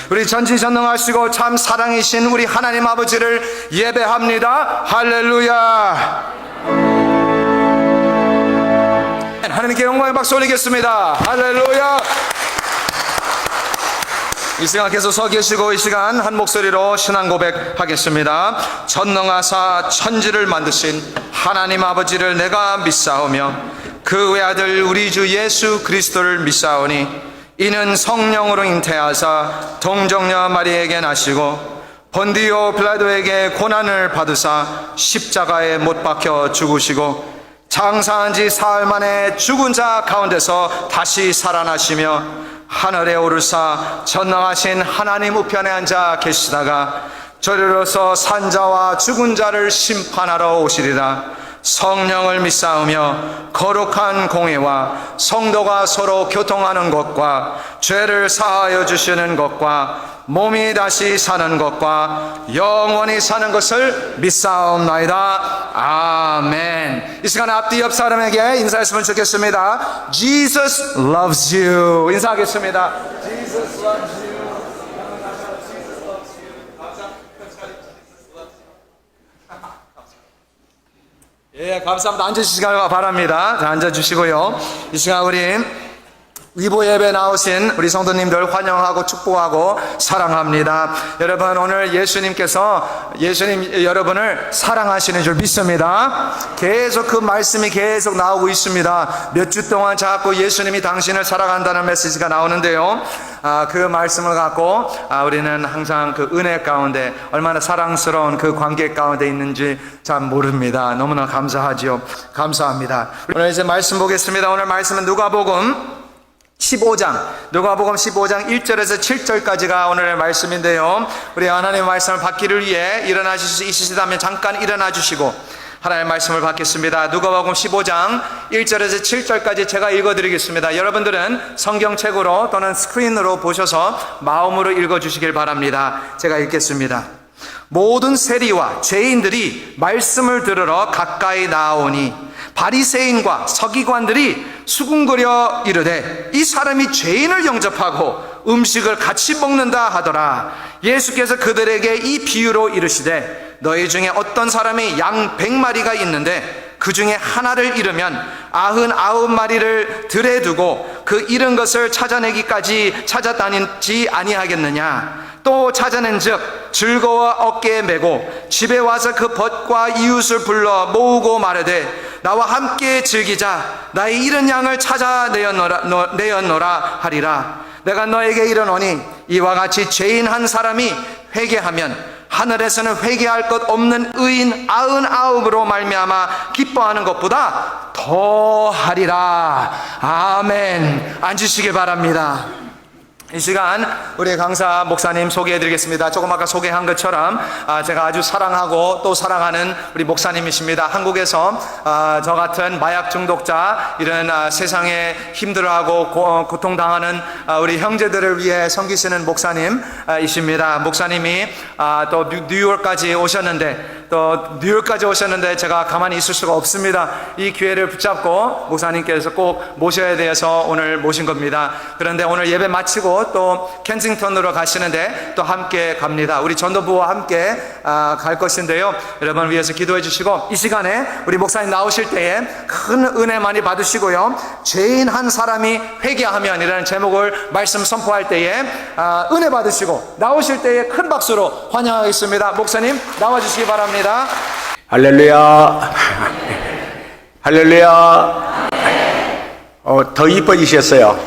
우리 전지전능하시고 참 사랑이신 우리 하나님 아버지를 예배합니다. 할렐루야. 하나님께 영광의 박수 올리겠습니다. 할렐루야. 이 시간 계속 서 계시고 이 시간 한 목소리로 신앙 고백하겠습니다. 전능하사 천지를 만드신 하나님 아버지를 내가 믿사오며 그 외아들 우리 주 예수 그리스도를 믿사오니 이는 성령으로 잉태하사 동정녀 마리에게 나시고 본디오 빌라도에게 고난을 받으사 십자가에 못 박혀 죽으시고 장사한 지 사흘 만에 죽은 자 가운데서 다시 살아나시며 하늘에 오르사 전능하신 하나님 우편에 앉아 계시다가 저리로서 산자와 죽은 자를 심판하러 오시리라. 성령을 믿사오며 거룩한 공회와 성도가 서로 교통하는 것과 죄를 사하여 주시는 것과 몸이 다시 사는 것과 영원히 사는 것을 믿사옵나이다. 아멘. 이 시간 앞뒤 옆 사람에게 인사했으면 좋겠습니다. Jesus loves you. 인사하겠습니다. Jesus loves you. 예, 감사합니다. 앉으시기 바랍니다. 자, 앉아주시고요. 이 시간 우리 위보 예배 나오신 우리 성도님들 환영하고 축복하고 사랑합니다. 여러분, 오늘 예수님께서 여러분을 사랑하시는 줄 믿습니다. 계속 그 말씀이 계속 나오고 있습니다. 몇 주 동안 자꾸 예수님이 당신을 사랑한다는 메시지가 나오는데요. 그 말씀을 갖고 우리는 항상 그 은혜 가운데 얼마나 사랑스러운 그 관계 가운데 있는지 참 모릅니다. 너무나 감사하죠. 감사합니다. 오늘 이제 말씀 보겠습니다. 오늘 말씀은 누가복음 15장 1절에서 7절까지가 오늘의 말씀인데요. 우리 하나님의 말씀을 받기를 위해 일어나실 수 있으시다면 잠깐 일어나 주시고 하나님의 말씀을 받겠습니다. 누가복음 15장 1절에서 7절까지 제가 읽어드리겠습니다. 여러분들은 성경책으로 또는 스크린으로 보셔서 마음으로 읽어주시길 바랍니다. 제가 읽겠습니다. 모든 세리와 죄인들이 말씀을 들으러 가까이 나아오니 바리새인과 서기관들이 수군거려 이르되 이 사람이 죄인을 영접하고 음식을 같이 먹는다 하더라. 예수께서 그들에게 이 비유로 이르시되 너희 중에 어떤 사람이 양 100마리가 있는데 그 중에 하나를 잃으면 99마리를 들에 두고 그 잃은 것을 찾아내기까지 찾아다니지 아니하겠느냐. 또 찾아낸즉 즐거워 어깨에 메고 집에 와서 그 벗과 이웃을 불러 모으고 말하되 나와 함께 즐기자. 나의 잃은 양을 찾아내었노라 하리라. 내가 너에게 이르노니 이와 같이 죄인 한 사람이 회개하면 하늘에서는 회개할 것 없는 의인 99으로 말미암아 기뻐하는 것보다 더 하리라. 아멘. 앉으시기 바랍니다. 이 시간 우리 강사 목사님 소개해드리겠습니다. 조금 아까 소개한 것처럼 제가 아주 사랑하고 또 사랑하는 우리 목사님이십니다. 한국에서 저 같은 마약 중독자 이런 세상에 힘들어하고 고통당하는 우리 형제들을 위해 섬기시는 목사님이십니다. 목사님이 또 뉴욕까지 오셨는데 제가 가만히 있을 수가 없습니다. 이 기회를 붙잡고 목사님께서 꼭 모셔야 돼서 오늘 모신 겁니다. 그런데 오늘 예배 마치고 또 켄싱턴으로 가시는데 또 함께 갑니다. 우리 전도부와 함께 갈 것인데요. 여러분을 위해서 기도해 주시고 이 시간에 우리 목사님 나오실 때에 큰 은혜 많이 받으시고요. 죄인 한 사람이 회개하면 이라는 제목을 말씀 선포할 때에 은혜 받으시고 나오실 때에 큰 박수로 환영하겠습니다. 목사님 나와주시기 바랍니다. 할렐루야. 할렐루야. 더 이뻐지셨어요.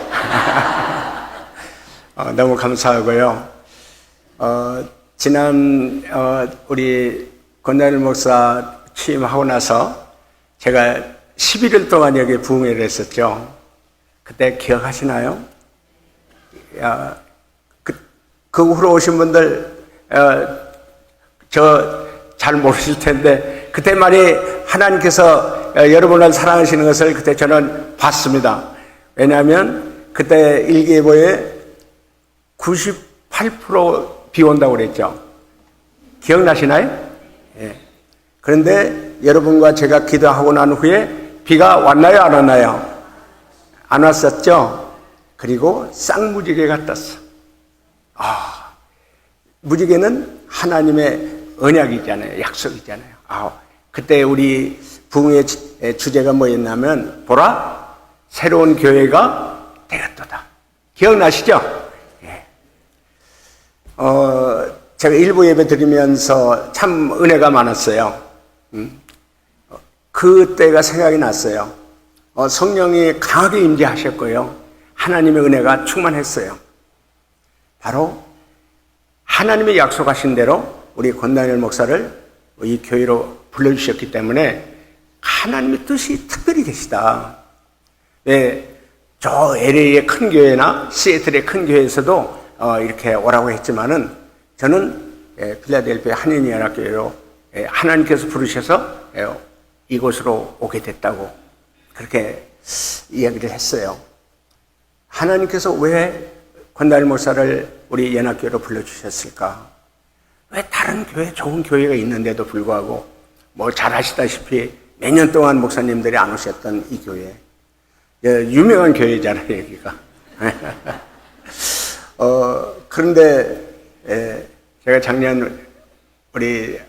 너무 감사하고요. 지난 우리 권다일 목사 취임하고 나서 제가 11일 동안 여기 부흥회를 했었죠. 그때 기억하시나요? 그 후로 오신 분들 저 잘 모르실 텐데 그때만이 하나님께서 여러분을 사랑하시는 것을 그때 저는 봤습니다. 왜냐하면 그때 일기예보에 98% 비 온다고 그랬죠. 기억나시나요? 예. 그런데 여러분과 제가 기도하고 난 후에 비가 왔나요? 안 왔나요? 안 왔었죠? 그리고 쌍무지개가 떴어. 무지개는 하나님의 언약이잖아요. 약속이잖아요. 그때 우리 부흥의 주제가 뭐였냐면, 보라, 새로운 교회가 되었도다. 기억나시죠? 예. 제가 일부 예배 드리면서 참 은혜가 많았어요. 그때가 생각이 났어요. 성령이 강하게 임재하셨고요. 하나님의 은혜가 충만했어요. 바로 하나님의 약속하신 대로 우리 권다니엘 목사를 이 교회로 불러주셨기 때문에 하나님의 뜻이 특별히 계시다. 네, 저 LA의 큰 교회나 시애틀의 큰 교회에서도 이렇게 오라고 했지만은 저는 필라델피아 한인연합교회로 하나님께서 부르셔서 이곳으로 오게 됐다고 그렇게 이야기를 했어요. 하나님께서 왜 권다니엘 목사를 우리 연합교회로 불러주셨을까? 왜 다른 교회, 좋은 교회가 있는데도 불구하고 뭐 잘 아시다시피 몇 년 동안 목사님들이 안 오셨던 이 교회, 유명한 교회잖아요, 여기가. 그런데 제가 작년 우리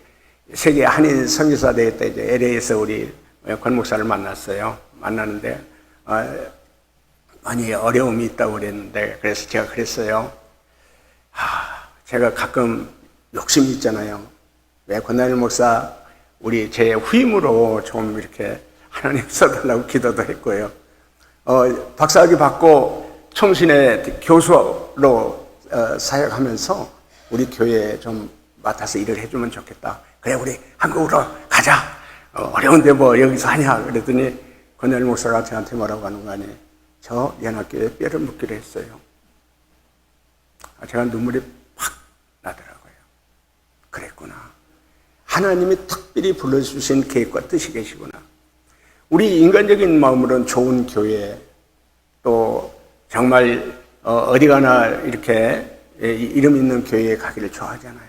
세계 한인 선교사 대회 때 이제 LA에서 우리 권 목사를 만났어요. 만나는데 많이 어려움이 있다고 그랬는데, 그래서 제가 그랬어요. 제가 가끔 욕심이 있잖아요. 왜 권다니엘 목사 우리 제 후임으로 좀 이렇게 하나님 써달라고 기도도 했고요. 박사학위 받고 총신의 교수로 사역하면서 우리 교회에 좀 맡아서 일을 해주면 좋겠다. 그래, 우리 한국으로 가자. 어려운데 뭐 여기서 하냐. 그랬더니 권다니엘 목사가 저한테 뭐라고 하는 거 아니에요. 저 연합교회에 뼈를 묻기로 했어요. 제가 눈물이 팍 나더라고요. 그랬구나. 하나님이 특별히 불러주신 계획과 뜻이 계시구나. 우리 인간적인 마음으로는 좋은 교회, 또 정말 어디 가나 이렇게 이름 있는 교회에 가기를 좋아하잖아요.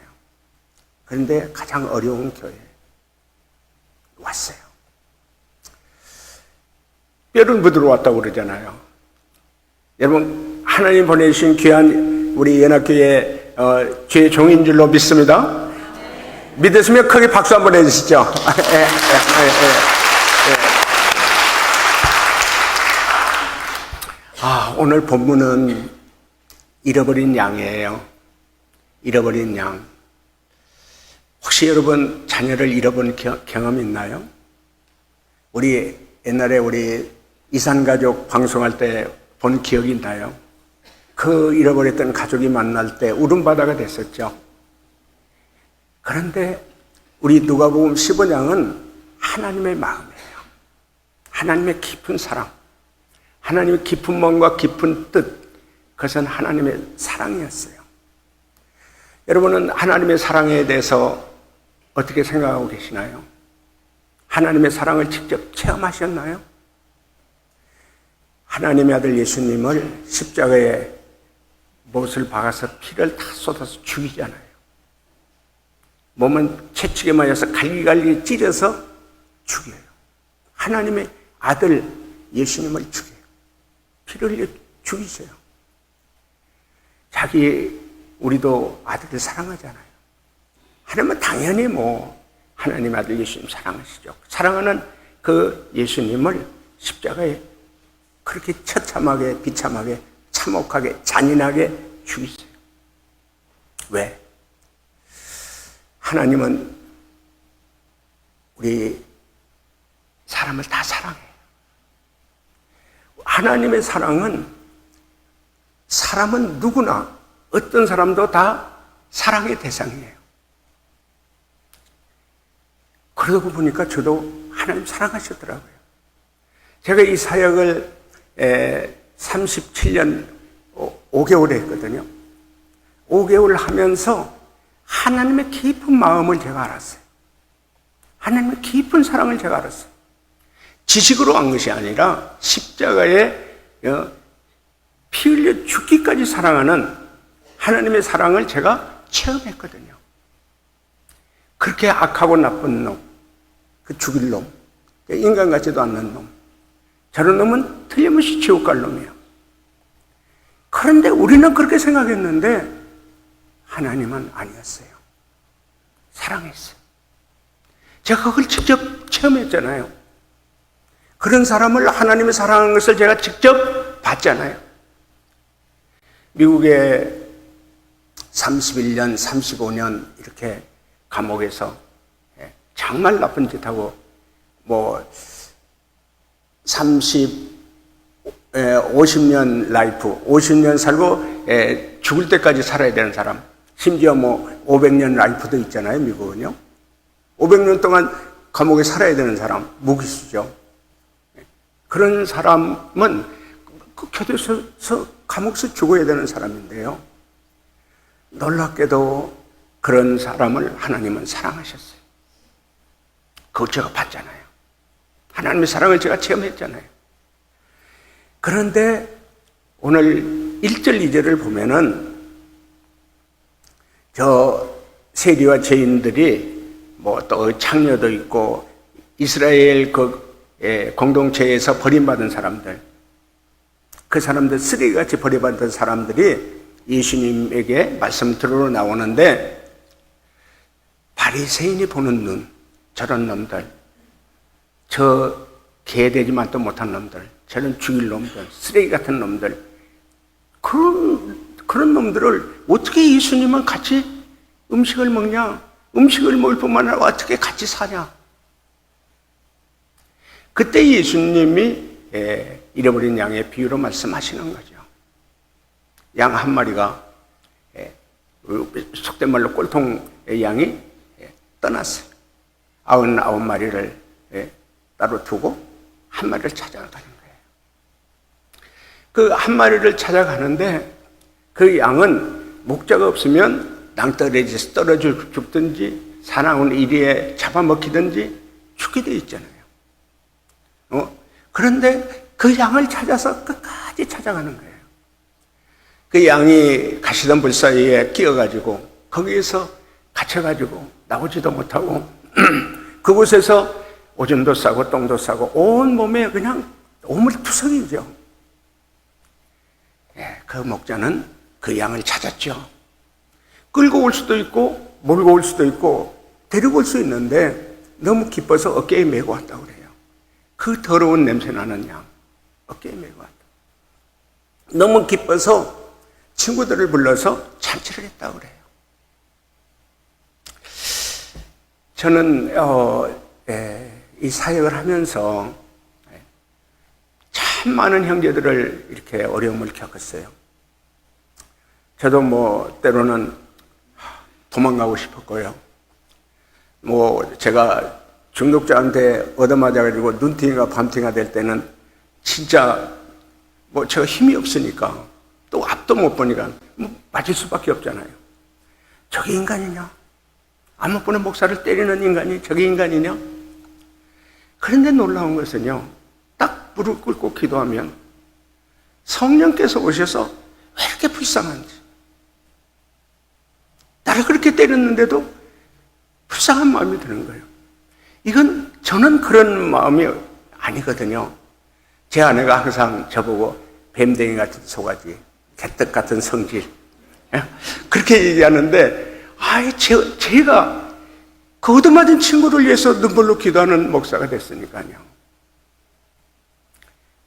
그런데 가장 어려운 교회에 왔어요. 뼈를 묻으러 왔다고 그러잖아요. 여러분, 하나님 보내주신 귀한 우리 연합교회 주의 종인 줄로 믿습니다. 믿으시면 크게 박수 한번 해주시죠. 오늘 본문은 잃어버린 양이에요. 잃어버린 양. 혹시 여러분 자녀를 잃어본 경험 있나요? 우리 옛날에 우리 이산가족 방송할 때 본 기억이 있나요? 그 잃어버렸던 가족이 만날 때 울음바다가 됐었죠. 그런데 우리 누가복음 15장은 하나님의 마음이에요. 하나님의 깊은 사랑, 하나님의 깊은 마음과 깊은 뜻, 그것은 하나님의 사랑이었어요. 여러분은 하나님의 사랑에 대해서 어떻게 생각하고 계시나요? 하나님의 사랑을 직접 체험하셨나요? 하나님의 아들 예수님을 십자가에 못을 박아서 피를 다 쏟아서 죽이잖아요. 몸은 채찍에 맞아서 갈기갈기 찢어서 죽여요. 하나님의 아들 예수님을 죽여요. 피를 흘려 죽이세요. 우리도 아들을 사랑하잖아요. 하나님은 당연히 하나님 아들 예수님 사랑하시죠. 사랑하는 그 예수님을 십자가에 그렇게 처참하게, 비참하게, 참혹하게, 잔인하게 죽이세요. 왜? 하나님은 우리 사람을 다 사랑해요. 하나님의 사랑은 사람은 누구나 어떤 사람도 다 사랑의 대상이에요. 그러고 보니까 저도 하나님 사랑하셨더라고요. 제가 이 사역을 37년 5개월 했거든요. 5개월 하면서 하나님의 깊은 마음을 제가 알았어요. 하나님의 깊은 사랑을 제가 알았어요. 지식으로 안 것이 아니라 십자가에 피 흘려 죽기까지 사랑하는 하나님의 사랑을 제가 체험했거든요. 그렇게 악하고 나쁜 놈, 그 죽일 놈, 인간 같지도 않는 놈, 저런 놈은 틀림없이 지옥 갈 놈이에요. 그런데 우리는 그렇게 생각했는데 하나님은 아니었어요. 사랑했어요. 제가 그걸 직접 체험했잖아요. 그런 사람을 하나님이 사랑하는 것을 제가 직접 봤잖아요. 미국에 31년, 35년 이렇게 감옥에서 정말 나쁜 짓 하고 50년 라이프, 50년 살고 죽을 때까지 살아야 되는 사람, 심지어 500년 라이프도 있잖아요, 미국은요. 500년 동안 감옥에 살아야 되는 사람, 무기수죠. 그런 사람은 그 교도소에서 감옥에서 죽어야 되는 사람인데요. 놀랍게도 그런 사람을 하나님은 사랑하셨어요. 그걸 제가 봤잖아요. 하나님의 사랑을 제가 체험했잖아요. 그런데 오늘 1절, 2절을 보면은 저 세리와 죄인들이 또 창녀도 있고 이스라엘 공동체에서 버림받은 사람들, 그 사람들 쓰레기같이 버림받은 사람들이 예수님에게 말씀 들으러 나오는데 바리새인이 보는 눈, 저런 놈들, 저 개되지만도 못한 놈들, 저런 죽일 놈들, 쓰레기 같은 놈들, 그런 놈들을 어떻게 예수님은 같이 음식을 먹냐? 음식을 먹을 뿐만 아니라 어떻게 같이 사냐? 그때 예수님이 잃어버린 양의 비유로 말씀하시는 거죠. 양 한 마리가 속된 말로 꼴통의 양이 떠났어요. 99마리를 따로 두고 한 마리를 찾아가는 거예요. 그 한 마리를 찾아가는데 그 양은 목자가 없으면 낭떠러지에서 떨어져 죽든지 사나운 이리에 잡아먹히든지 죽게 돼 있잖아요. 그런데 그 양을 찾아서 끝까지 찾아가는 거예요. 그 양이 가시던 불 사이에 끼어가지고 거기에서 갇혀가지고 나오지도 못하고 그곳에서 오줌도 싸고 똥도 싸고 온 몸에 그냥 오물투성이죠. 그 목자는 그 양을 찾았죠. 끌고 올 수도 있고 몰고 올 수도 있고 데리고 올 수 있는데 너무 기뻐서 어깨에 메고 왔다고 그래요. 그 더러운 냄새 나는 양 어깨에 메고 왔다. 너무 기뻐서 친구들을 불러서 잔치를 했다고 그래요. 저는 이 사역을 하면서 참 많은 형제들을 이렇게 어려움을 겪었어요. 저도 때로는 도망가고 싶었고요. 제가 중독자한테 얻어맞아가지고 눈팅이가 밤팅이가 될 때는 진짜 제가 힘이 없으니까 또 앞도 못 보니까 맞을 수밖에 없잖아요. 저게 인간이냐? 안 못 보는 목사를 때리는 인간이 저게 인간이냐? 그런데 놀라운 것은요, 딱 무릎 꿇고 기도하면 성령께서 오셔서 왜 이렇게 불쌍한지, 나를 그렇게 때렸는데도 불쌍한 마음이 드는 거예요. 저는 그런 마음이 아니거든요. 제 아내가 항상 저보고 뱀댕이 같은 소가지, 개떡 같은 성질, 그렇게 얘기하는데, 제가 그 얻어맞은 친구를 위해서 눈물로 기도하는 목사가 됐으니까요.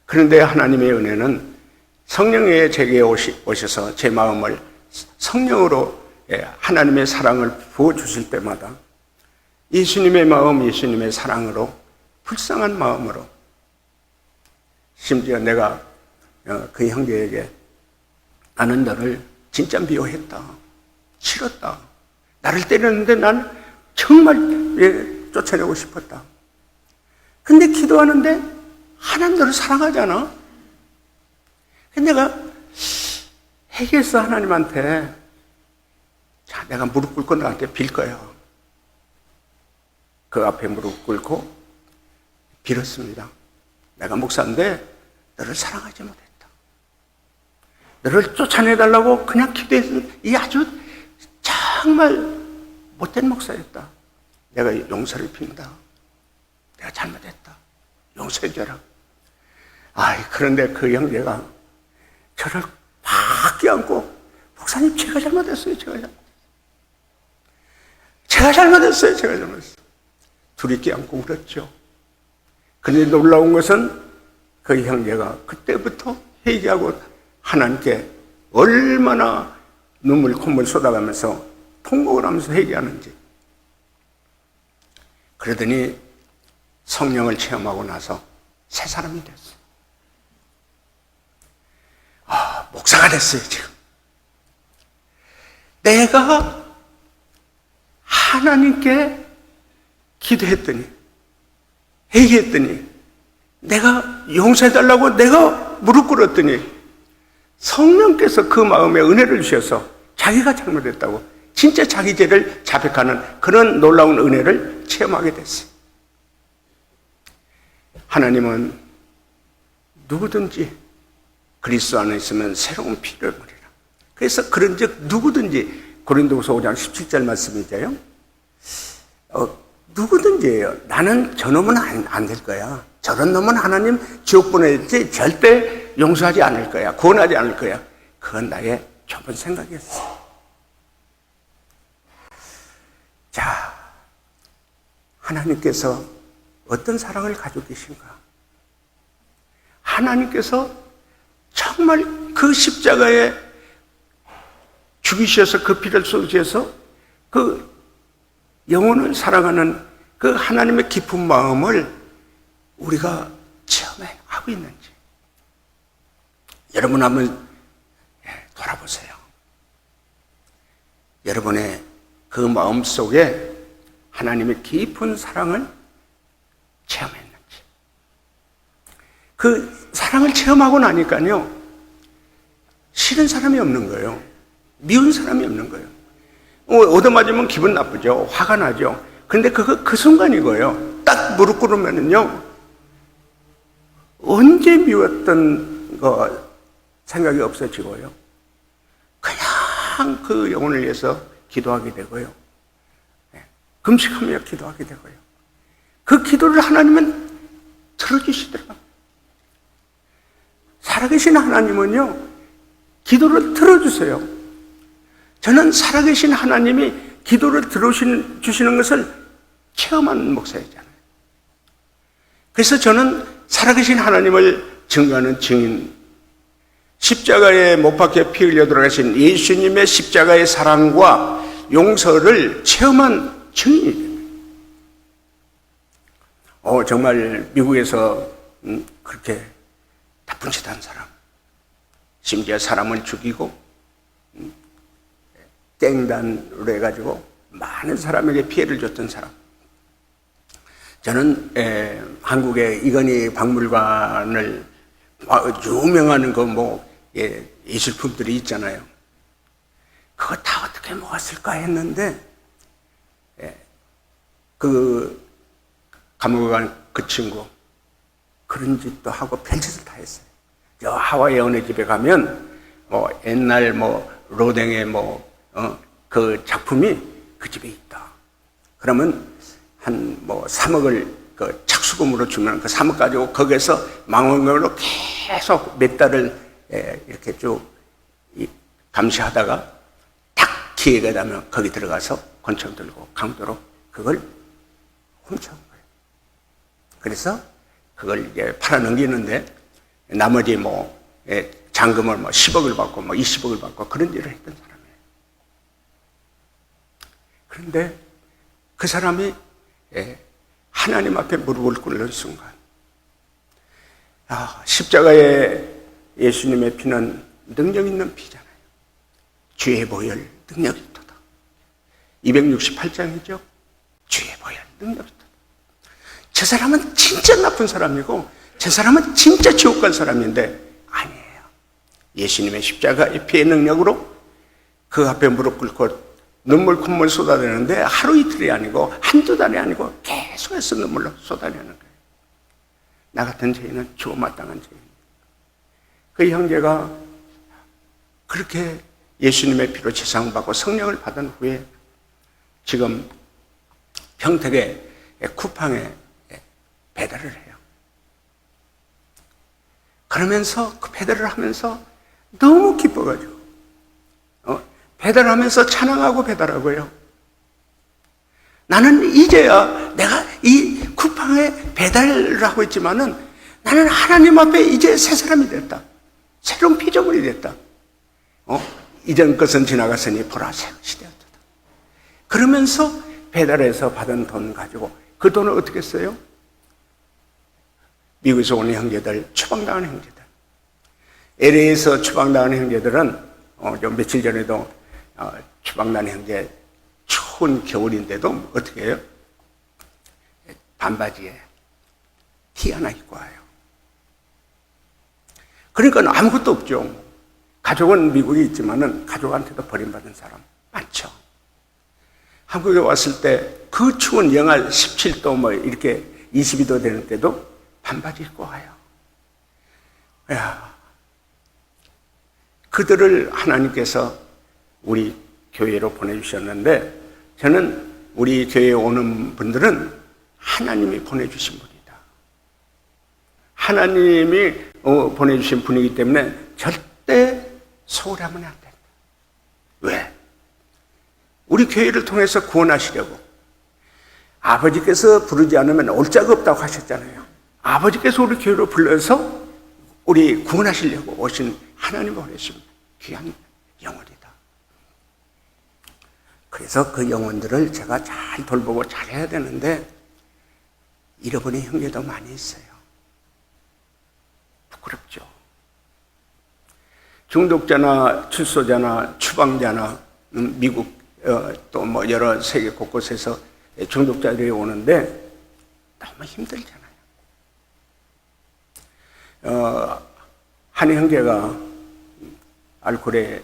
그런데 하나님의 은혜는 성령의 제게 오셔서 제 마음을 성령으로 하나님의 사랑을 부어주실 때마다 예수님의 마음, 예수님의 사랑으로, 불쌍한 마음으로, 심지어 내가 그 형제에게 나는 너를 진짜 미워했다, 싫었다, 나를 때렸는데 난 정말 쫓아내고 싶었다. 근데 기도하는데 하나님 너를 사랑하잖아. 근데 내가 회개했어, 하나님한테. 자, 내가 무릎 꿇고 너한테 빌 거야. 그 앞에 무릎 꿇고 빌었습니다. 내가 목사인데 너를 사랑하지 못했다. 너를 쫓아내달라고 그냥 기도해서 이 아주 정말 못된 목사였다. 내가 용서를 빈다. 내가 잘못했다. 용서해줘라. 그런데 그 형제가 저를 팍 껴안고 목사님 제가 잘못했어요. 제가 잘못했어요. 제가 잘못했어요. 제가 잘못했어요. 둘이 껴안고 울었죠. 그런데 놀라운 것은 그 형제가 그때부터 회개하고 하나님께 얼마나 눈물 콧물 쏟아가면서 통곡을 하면서 회개하는지. 그러더니 성령을 체험하고 나서 새 사람이 됐어요. 목사가 됐어요. 지금 내가 하나님께 기도했더니, 회개했더니, 내가 용서해달라고 내가 무릎 꿇었더니 성령께서 그 마음에 은혜를 주셔서 자기가 잘못했다고 진짜 자기 죄를 자백하는 그런 놀라운 은혜를 체험하게 됐어요. 하나님은 누구든지 그리스도 안에 있으면 새로운 피를 버리라. 그래서 그런즉 누구든지, 고린도후서 5장 17절 말씀이죠. 누구든지예요. 나는 저놈은 안 될 거야. 저런 놈은 하나님 지옥 보내지 절대 용서하지 않을 거야. 구원하지 않을 거야. 그건 나의 좁은 생각이었어. 자, 하나님께서 어떤 사랑을 가지고 계신가? 하나님께서 정말 그 십자가에 죽이셔서 그 피를 쏟으셔서 그 영혼을 사랑하는 그 하나님의 깊은 마음을 우리가 체험하고 있는지 여러분 한번 돌아보세요. 여러분의 그 마음 속에 하나님의 깊은 사랑을 체험했는지. 그 사랑을 체험하고 나니까요, 싫은 사람이 없는 거예요. 미운 사람이 없는 거예요. 얻어맞으면 기분 나쁘죠. 화가 나죠. 그런데 그 순간이고요. 딱 무릎 꿇으면은요, 언제 미웠던 거 생각이 없어지고요. 그냥 그 영혼을 위해서 기도하게 되고요. 금식하며 기도하게 되고요. 그 기도를 하나님은 들어주시더라고요. 살아계신 하나님은요, 기도를 들어주세요. 저는 살아계신 하나님이 기도를 들어주시는 것을 체험한 목사였잖아요. 그래서 저는 살아계신 하나님을 증거하는 증인, 십자가에 못 박혀 피 흘려 돌아가신 예수님의 십자가의 사랑과 용서를 체험한 증인이에요. 정말 미국에서 그렇게 나쁜 짓 한 사람, 심지어 사람을 죽이고 땡단으로 해가지고 많은 사람에게 피해를 줬던 사람. 저는 한국의 이건희 박물관을 유명한 예술품들이 있잖아요. 그거 다 어떻게 모았을까 했는데 그 감옥에 간 그 친구 그런 짓도 하고 별짓을 다 했어요. 저 하와이 어느 집에 가면 옛날 로댕의 그 작품이 그 집에 있다. 그러면 한 3억을 그 착수금으로 주면 그 3억 가지고 거기에서 망원경으로 계속 몇 달을 이렇게 쭉 감시하다가 딱 기회가 되면 거기 들어가서 권총 들고 강도로 그걸 훔쳐온 거예요. 그래서 그걸 이제 팔아넘기는데 나머지 잔금을 10억을 받고 20억을 받고 그런 일을 했던 사람이에요. 그런데 그 사람이 하나님 앞에 무릎을 꿇는 순간, 십자가에 예수님의 피는 능력 있는 피잖아요. 주의 보혈 능력이 있도다. 268장이죠. 주의 보혈 능력이 있도다. 저 사람은 진짜 나쁜 사람이고 저 사람은 진짜 지옥 갈 사람인데 아니에요. 예수님의 십자가의 피의 능력으로 그 앞에 무릎 꿇고 눈물 콧물 쏟아내는데 하루 이틀이 아니고 한두 달이 아니고 계속해서 눈물로 쏟아내는 거예요. 나 같은 죄인은 죽어 마땅한 죄인. 그 형제가 그렇게 예수님의 피로 제사함을 받고 성령을 받은 후에 지금 평택의 쿠팡에 배달을 해요. 그러면서 그 배달을 하면서 너무 기뻐가지고 배달하면서 찬양하고 배달하고요. 나는 이제야 내가 이 쿠팡에 배달을 하고 있지만은 나는 하나님 앞에 이제 새 사람이 됐다. 새로운 피조물이 됐다. 이전 것은 지나갔으니 보라 새 것이 되었다. 그러면서 배달해서 받은 돈 가지고 그 돈을 어떻게 써요? 미국에서 오는 형제들, 추방당한 형제들. LA에서 추방당한 형제들은 좀 며칠 전에도 추방당한 형제 추운 겨울인데도 어떻게 해요? 반바지에 티 하나 입고 와요. 그러니까 아무것도 없죠. 가족은 미국에 있지만은 가족한테도 버림받은 사람 많죠. 한국에 왔을 때 그 추운 영하 17도 뭐 이렇게 22도 되는 때도 반바지 입고 와요. 야, 그들을 하나님께서 우리 교회로 보내주셨는데 저는 우리 교회에 오는 분들은 하나님이 보내주신 분이다. 하나님이 보내주신 분이기 때문에 절대 소홀하면 안 된다. 왜? 우리 교회를 통해서 구원하시려고. 아버지께서 부르지 않으면 올 자가 없다고 하셨잖아요. 아버지께서 우리 교회로 불러서 우리 구원하시려고 오신 하나님 보내신 귀한 영혼이다. 그래서 그 영혼들을 제가 잘 돌보고 잘해야 되는데 잃어버린 형제도 많이 있어요. 부끄럽죠. 중독자나 출소자나 추방자나 미국 또 뭐 여러 세계 곳곳에서 중독자들이 오는데 너무 힘들잖아요. 한 형제가 알코올에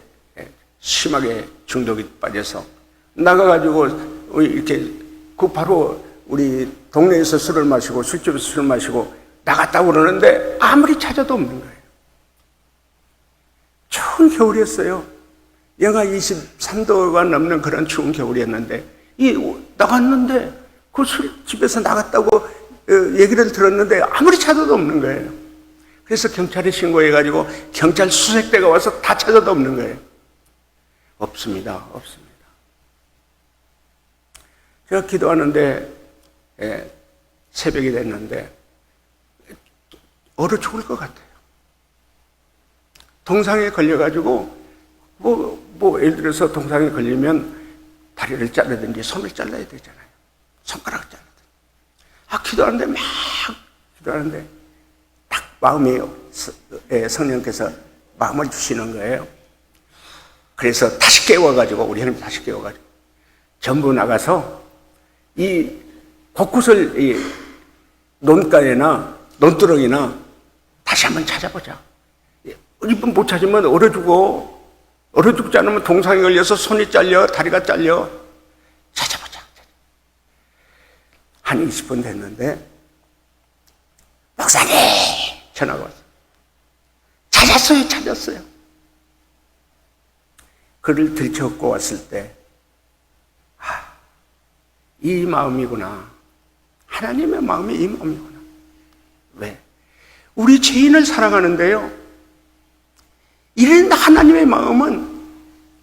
심하게 중독이 빠져서 나가가지고 이렇게 그 바로 우리 동네에서 술을 마시고 술집에서 술을 마시고 나갔다고 그러는데 아무리 찾아도 없는 거예요. 추운 겨울이었어요. 영하 23도가 넘는 그런 추운 겨울이었는데 나갔는데 그 술집에서 나갔다고 얘기를 들었는데 아무리 찾아도 없는 거예요. 그래서 경찰에 신고해가지고 경찰 수색대가 와서 다 찾아도 없는 거예요. 없습니다. 제가 기도하는데 새벽이 됐는데 얼어 죽을 것 같아요. 동상에 걸려가지고 예를 들어서 동상에 걸리면 다리를 자르든지 손을 잘라야 되잖아요. 손가락을 자르든지. 기도하는데 막 기도하는데 딱 마음이 성령께서 마음을 주시는 거예요. 그래서 다시 깨워가지고 우리 하나님 다시 깨워가지고 전부 나가서 이 곳곳을 이 논가에나 논두렁이나 다시 한번 찾아보자. 이분 못 찾으면 얼어 죽지 않으면 동상에 걸려서 손이 잘려 다리가 잘려. 찾아보자. 한 20분 됐는데 목사님 전화가 왔어요. 찾았어요. 그를 들쳐업고 왔을 때 이 마음이구나. 하나님의 마음이 이 마음이구나. 왜? 우리 죄인을 사랑하는데요. 이런 하나님의 마음은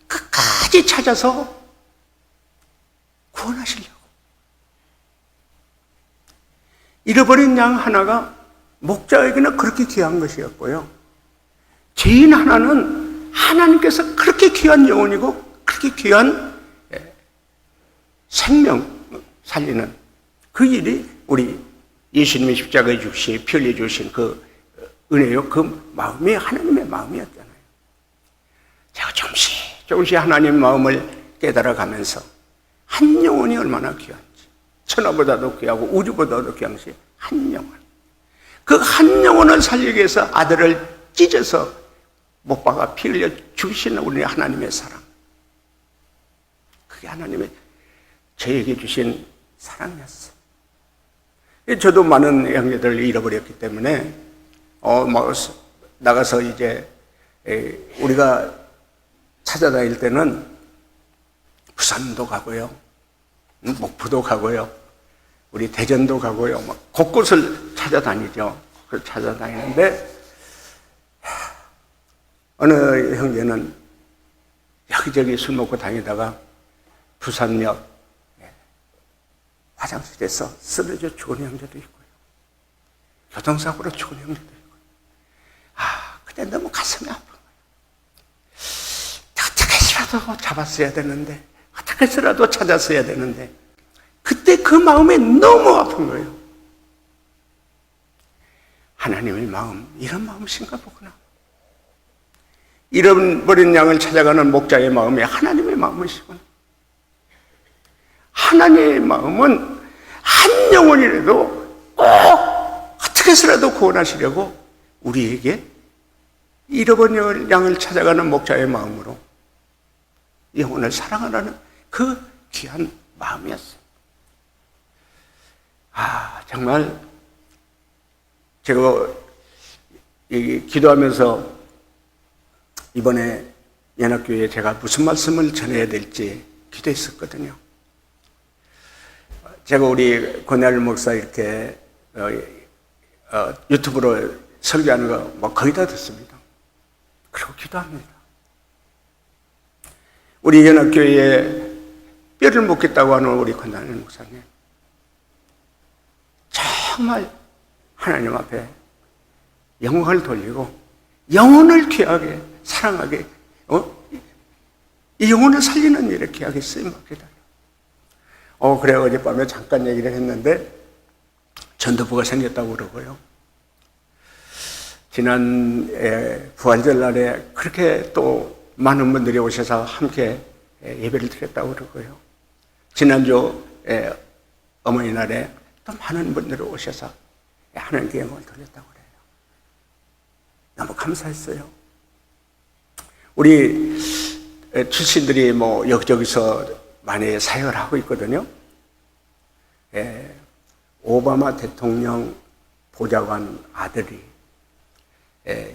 끝까지 찾아서 구원하시려고. 잃어버린 양 하나가 목자에게는 그렇게 귀한 것이었고요. 죄인 하나는 하나님께서 그렇게 귀한 영혼이고 그렇게 귀한 생명 살리는 그 일이 우리 예수님의 십자가에 죽으시 피 흘려 주신 그 은혜요. 그 마음이 하나님의 마음이었잖아요. 제가 조금씩 하나님의 마음을 깨달아가면서 한 영혼이 얼마나 귀한지, 천하보다도 귀하고 우주보다도 귀한 것이 한 영혼. 그 한 영혼을 살리기 위해서 아들을 찢어서 못 박아 피 흘려 주신 우리 하나님의 사랑. 그게 하나님의 저에게 주신 사랑이었어요. 저도 많은 형제들을 잃어버렸기 때문에 나가서 이제 우리가 찾아다닐 때는 부산도 가고요, 목포도 가고요, 우리 대전도 가고요, 곳곳을 찾아다니죠. 그걸 찾아다니는데 어느 형제는 여기저기 술 먹고 다니다가 부산역 화장실에서 쓰러져 죽은 형제도 있고요. 교통사고로 죽은 형제도 있고요. 그때 너무 가슴이 아픈 거예요. 어떻게 해서라도 잡았어야 되는데, 어떻게 해서라도 찾았어야 되는데, 그때 그 마음이 너무 아픈 거예요. 하나님의 마음, 이런 마음이신가 보구나. 잃어버린 양을 찾아가는 목자의 마음이 하나님의 마음이시구나. 하나님의 마음은 한 영혼이라도 꼭 어떻게 해서라도 구원하시려고 우리에게 잃어버린 양을 찾아가는 목자의 마음으로 영혼을 사랑하라는 그 귀한 마음이었어요. 정말 제가 기도하면서 이번에 연합교회에 제가 무슨 말씀을 전해야 될지 기도했었거든요. 제가 우리 권혜알 목사 이렇게 유튜브로 설교하는 거 뭐 거의 다 듣습니다. 그리고 기도합니다. 우리 연합교회에 뼈를 묻겠다고 하는 우리 권혜알 목사님, 정말 하나님 앞에 영광을 돌리고 영혼을 귀하게 사랑하게 이 영혼을 살리는 일에 귀하게 쓰임받게 달라요. 그래 어젯밤에 잠깐 얘기를 했는데 전도부가 생겼다고 그러고요. 지난 부활절 날에 그렇게 또 많은 분들이 오셔서 함께 예배를 드렸다고 그러고요. 지난주 어머니 날에 또 많은 분들이 오셔서 하나님께 영광을 돌렸다고 그래요. 너무 감사했어요. 우리 출신들이 뭐 여기저기서 많이 사역을 하고 있거든요. 오바마 대통령 보좌관 아들이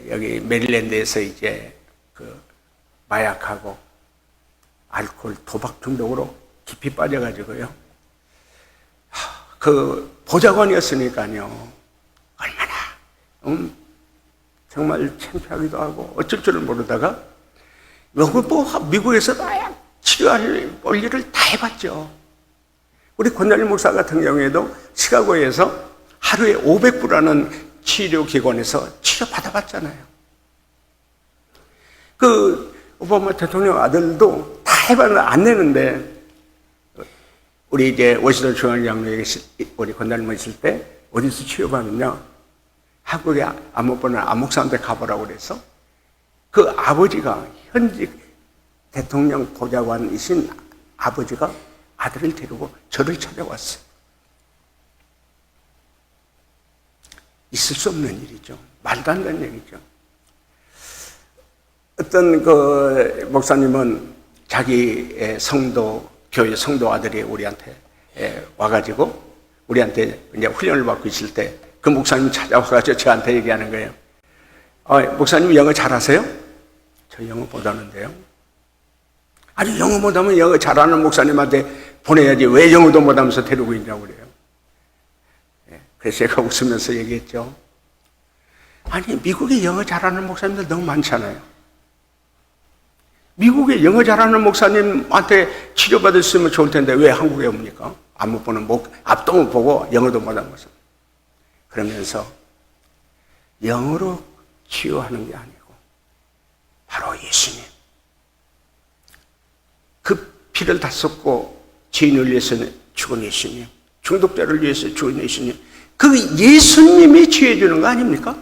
여기 메릴랜드에서 이제 그 마약하고 알코올 도박 중독으로 깊이 빠져가지고요. 그 보좌관이었으니까요. 얼마나 정말 창피하기도 하고 어쩔 줄을 모르다가 미국에서 마약 치료할 원리를 다 해봤죠. 우리 권단일 목사 같은 경우에도 시카고에서 하루에 500불하는 치료기관에서 치료받아봤잖아요. 그 오바마 대통령 아들도 다 해봤는데 안 내는데, 우리 이제 워싱턴 중앙장로에 우리 권단일 있을 때 어디서 치료받느냐, 한국에 못 보는 안목사한테 가보라고 그래서 그 아버지가 현직 대통령 보좌관이신 아버지가 아들을 데리고 저를 찾아왔어요. 있을 수 없는 일이죠. 말도 안 되는 얘기죠. 어떤 그 목사님은 자기 교회 성도 아들이 우리한테 와가지고 우리한테 이제 훈련을 받고 있을 때 그 목사님 찾아와가지고 저한테 얘기하는 거예요. 목사님 영어 잘하세요? 저 영어 못하는데요. 아니 영어 못하면 영어 잘하는 목사님한테 보내야지 왜 영어도 못하면서 데리고 있냐고 그래요. 그래서 제가 웃으면서 얘기했죠. 아니 미국에 영어 잘하는 목사님들 너무 많잖아요. 미국에 영어 잘하는 목사님한테 치료받았으면 좋을 텐데 왜 한국에 옵니까? 안 못 보는 앞도 못 보고 영어도 못하는 것은. 그러면서 영어로 치유하는 게 아니고 바로 예수님, 그 피를 다 쏟고 죄인을 위해서 죽은 예수님, 중독자를 위해서 죽은 예수님, 그 예수님이 치유해 주는 거 아닙니까?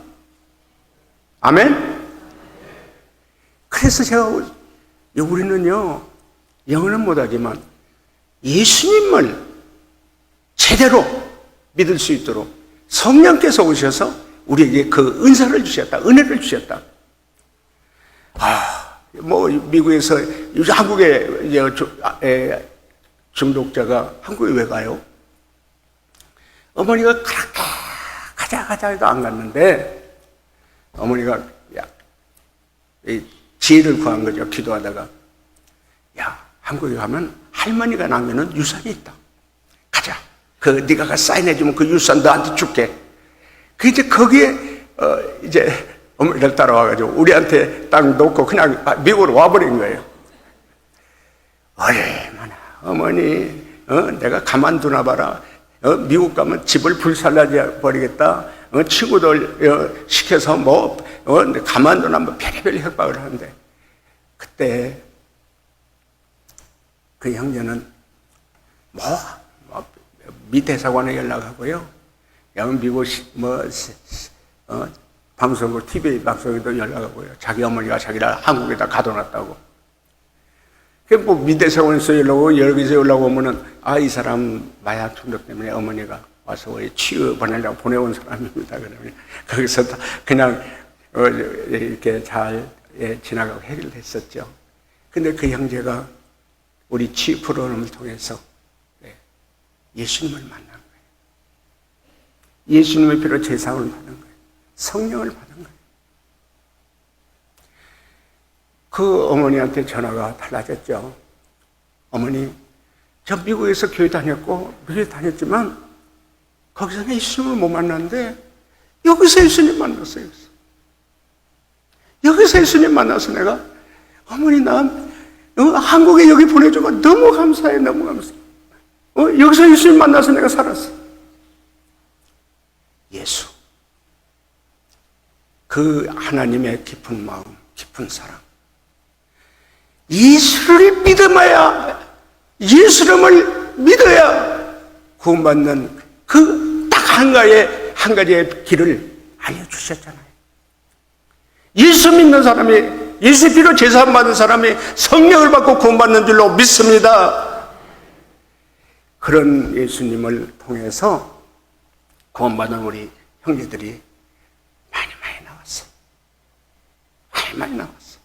아멘? 그래서 제가 우리는요 영어는 못하지만 예수님을 제대로 믿을 수 있도록 성령께서 오셔서 우리에게 그 은사를 주셨다, 은혜를 주셨다. 뭐 미국에서 한국에 중독자가 한국에 왜 가요? 어머니가 그렇게 가자 해도 안 갔는데 어머니가 지혜를 구한 거죠. 기도하다가 한국에 가면 할머니가 남겨놓은 유산이 있다. 가자. 네가 사인해주면 그 유산 너한테 줄게. 이제 거기에 이제 어머니를 따라와가지고 우리한테 딱 놓고 그냥 미국으로 와버린 거예요. 얼마나 어머니 내가 가만두나 봐라. 미국 가면 집을 불살라져 버리겠다. 친구들 시켜서 가만두나 별의별 협박을 하는데, 그때 그 형제는 미 대사관에 연락하고요. 미국 방송국, TV 방송에도 연락하고요. 자기 어머니가 자기를 한국에다 가둬놨다고. 미 대사관에서 연락하고 여기서 연락 오면은, 이 사람 마약 중독 때문에 어머니가 와서 우리 치유 보내려고 보내온 사람입니다. 그러면 거기서 그냥 이렇게 잘 지나가고 해결됐었죠. 근데 그 형제가 우리 치유 프로그램을 통해서 예수님을 만난 거예요. 예수님의 피로 제사함을 받은 거예요. 성령을 받은 거예요. 그 어머니한테 전화가 달라졌죠. 어머니, 저 미국에서 교회 다녔고 미국에 다녔지만 거기서는 예수님을 못 만났는데 여기서 예수님 만났어요. 여기서 예수님 만나서 내가, 어머니 나 한국에 여기 보내줘서 너무 감사해. 너무 감사해. 여기서 예수님 만나서 내가 살았어. 예수, 그 하나님의 깊은 마음, 깊은 사랑, 예수를 믿어야 구원받는 그 딱 한 가지의 길을 알려주셨잖아요. 예수 믿는 사람이, 예수 피로 제사함 받은 사람이 성령을 받고 구원받는 줄로 믿습니다. 그런 예수님을 통해서 구원받은 우리 형제들이 많이 나왔어요. 많이 나왔어요.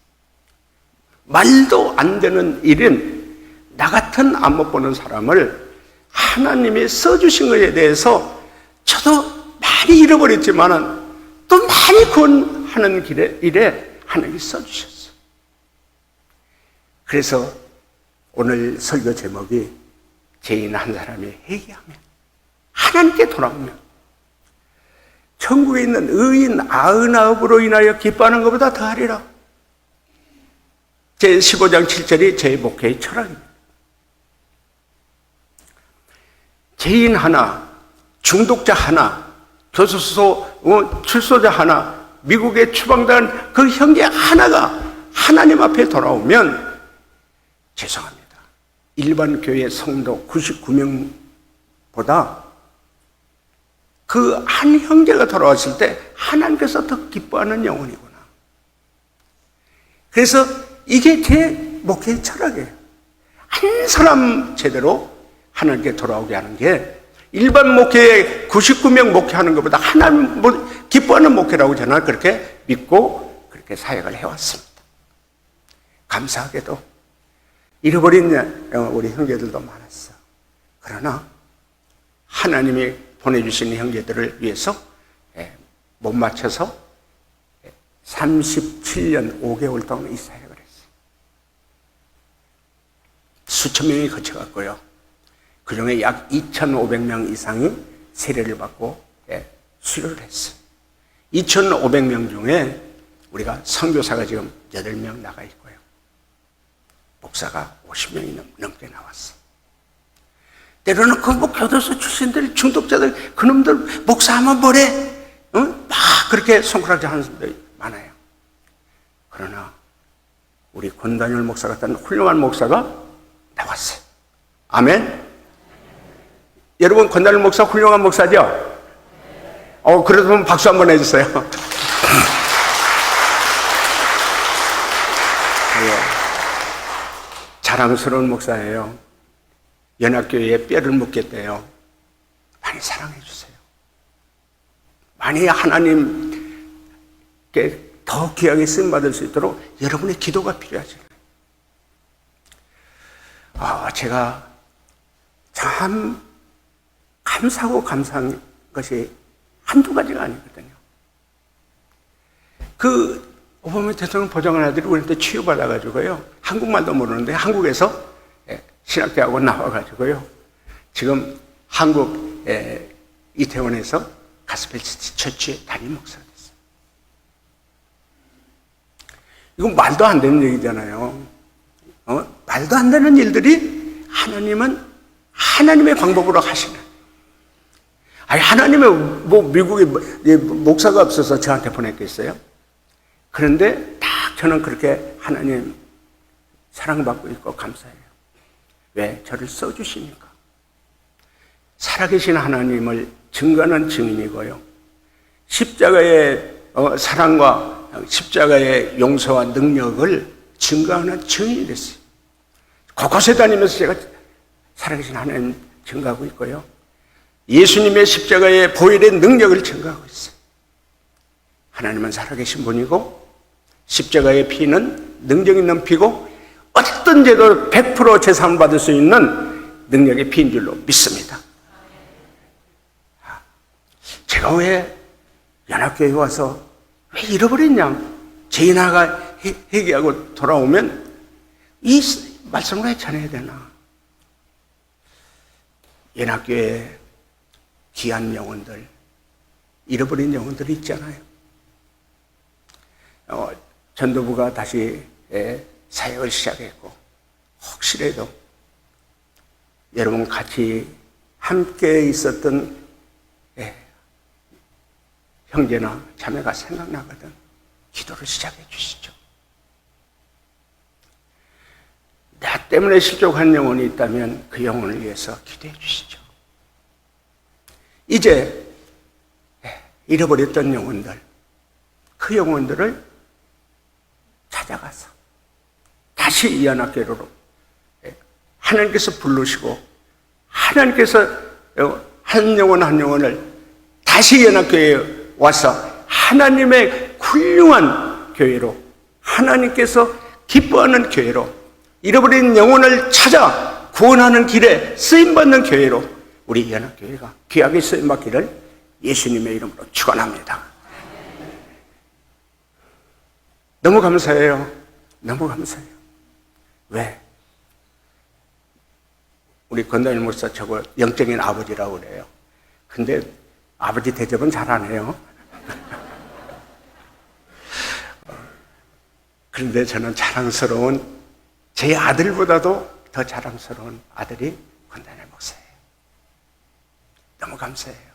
말도 안 되는 일은 나 같은 안 못 보는 사람을 하나님이 써주신 것에 대해서 저도 많이 잃어버렸지만은 또 많이 구원하는 일에 하나님이 써주셨어요. 그래서 오늘 설교 제목이 죄인 한 사람이 회개하면, 하나님께 돌아오면 천국에 있는 의인 99으로 인하여 기뻐하는 것보다 더하리라. 제 15장 7절이 제 목회의 철학입니다. 죄인 하나, 중독자 하나, 교수소 출소자 하나, 미국에 추방당한 그 형제 하나가 하나님 앞에 돌아오면, 죄송합니다, 일반 교회 성도 99명보다 그 한 형제가 돌아왔을 때 하나님께서 더 기뻐하는 영혼이구나. 그래서 이게 제 목회의 철학이에요. 한 사람 제대로 하나님께 돌아오게 하는 게 일반 목회에 99명 목회하는 것보다 하나님 기뻐하는 목회라고 저는 그렇게 믿고 그렇게 사역을 해왔습니다. 감사하게도 잃어버린 우리 형제들도 많았어. 그러나 하나님이 보내주신 형제들을 위해서 못 맞춰서 37년 5개월 동안 이 사역을 했어요. 수천 명이 거쳐갔고요. 그 중에 약 2,500명 이상이 세례를 받고 수료를 했어요. 2,500명 중에 우리가 선교사가 지금 8명 나가 있고요. 목사가 50명이 넘게 나왔어. 때로는 그 교도소 출신들, 중독자들, 그놈들 목사하면 뭐래? 막 그렇게 손가락질 하는 사람들이 많아요. 그러나 우리 권단열 목사 같은 훌륭한 목사가 나왔어요. 아멘. 여러분, 권단열 목사 훌륭한 목사죠? 그래도 박수 한번 해주세요. 자랑스러운 목사예요. 연합교회에 뼈를 묻겠대요. 많이 사랑해 주세요. 많이 하나님께 더 귀하게 쓰임받을 수 있도록 여러분의 기도가 필요하죠. 제가 참 감사하고 감사한 것이 한두 가지가 아니거든요. 오바마 대통령 보좌관 아들이 우리한테 치유받아가지고요, 한국말도 모르는데 한국에서 신학대학원 나와가지고요, 지금 한국 이태원에서 가스펠 처치의 담임 목사가 됐어요. 이건 말도 안 되는 얘기잖아요. 말도 안 되는 일들이 하나님은 하나님의 방법으로 하시는, 아니, 하나님의 뭐 미국에 목사가 없어서 저한테 보냈겠어요? 그런데 딱 저는 그렇게 하나님 사랑받고 있고 감사해요. 왜? 저를 써주시니까. 살아계신 하나님을 증거하는 증인이고요. 십자가의 사랑과 십자가의 용서와 능력을 증거하는 증인이 됐어요. 곳곳에 다니면서 제가 살아계신 하나님 증거하고 있고요. 예수님의 십자가의 보혈의 능력을 증거하고 있어요. 하나님은 살아계신 분이고 십자가의 피는 능력 있는 피고 어떤 죄도 100% 재산을 받을 수 있는 능력의 피인 줄로 믿습니다. 제가 왜 연합교회에 와서 왜 잃어버렸냐? 죄인아가 회개하고 돌아오면 이 말씀을 왜 전해야 되나? 연합교회 귀한 영혼들, 잃어버린 영혼들이 있잖아요. 전도부가 다시 사역을 시작했고 혹시라도 여러분 같이 함께 있었던 형제나 자매가 생각나거든 기도를 시작해 주시죠. 나 때문에 실족한 영혼이 있다면 그 영혼을 위해서 기도해 주시죠. 이제 잃어버렸던 영혼들, 그 영혼들을 찾아가서 다시 이 연합교회로 하나님께서 부르시고 하나님께서 한 영혼 한 영혼을 다시 연합교회에 와서 하나님의 훌륭한 교회로, 하나님께서 기뻐하는 교회로, 잃어버린 영혼을 찾아 구원하는 길에 쓰임받는 교회로 우리 연합교회가 귀하게 쓰임받기를 예수님의 이름으로 축원합니다. 너무 감사해요. 너무 감사해요. 왜? 우리 권단일 목사 저거 영적인 아버지라고 그래요. 근데 아버지 대접은 잘 안 해요. 그런데 저는 자랑스러운, 제 아들보다도 더 자랑스러운 아들이 권단일 목사예요. 너무 감사해요.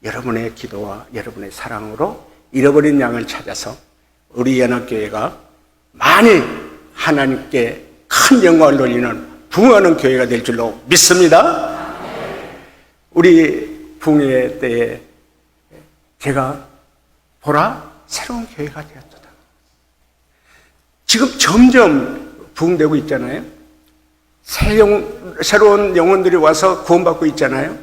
여러분의 기도와 여러분의 사랑으로 잃어버린 양을 찾아서 우리 연합교회가 많이 하나님께 큰 영광을 돌리는 부흥하는 교회가 될 줄로 믿습니다. 우리 부흥회 때에 제가 보라 새로운 교회가 되었다. 지금 점점 부흥되고 있잖아요. 새로운 영혼들이 와서 구원받고 있잖아요.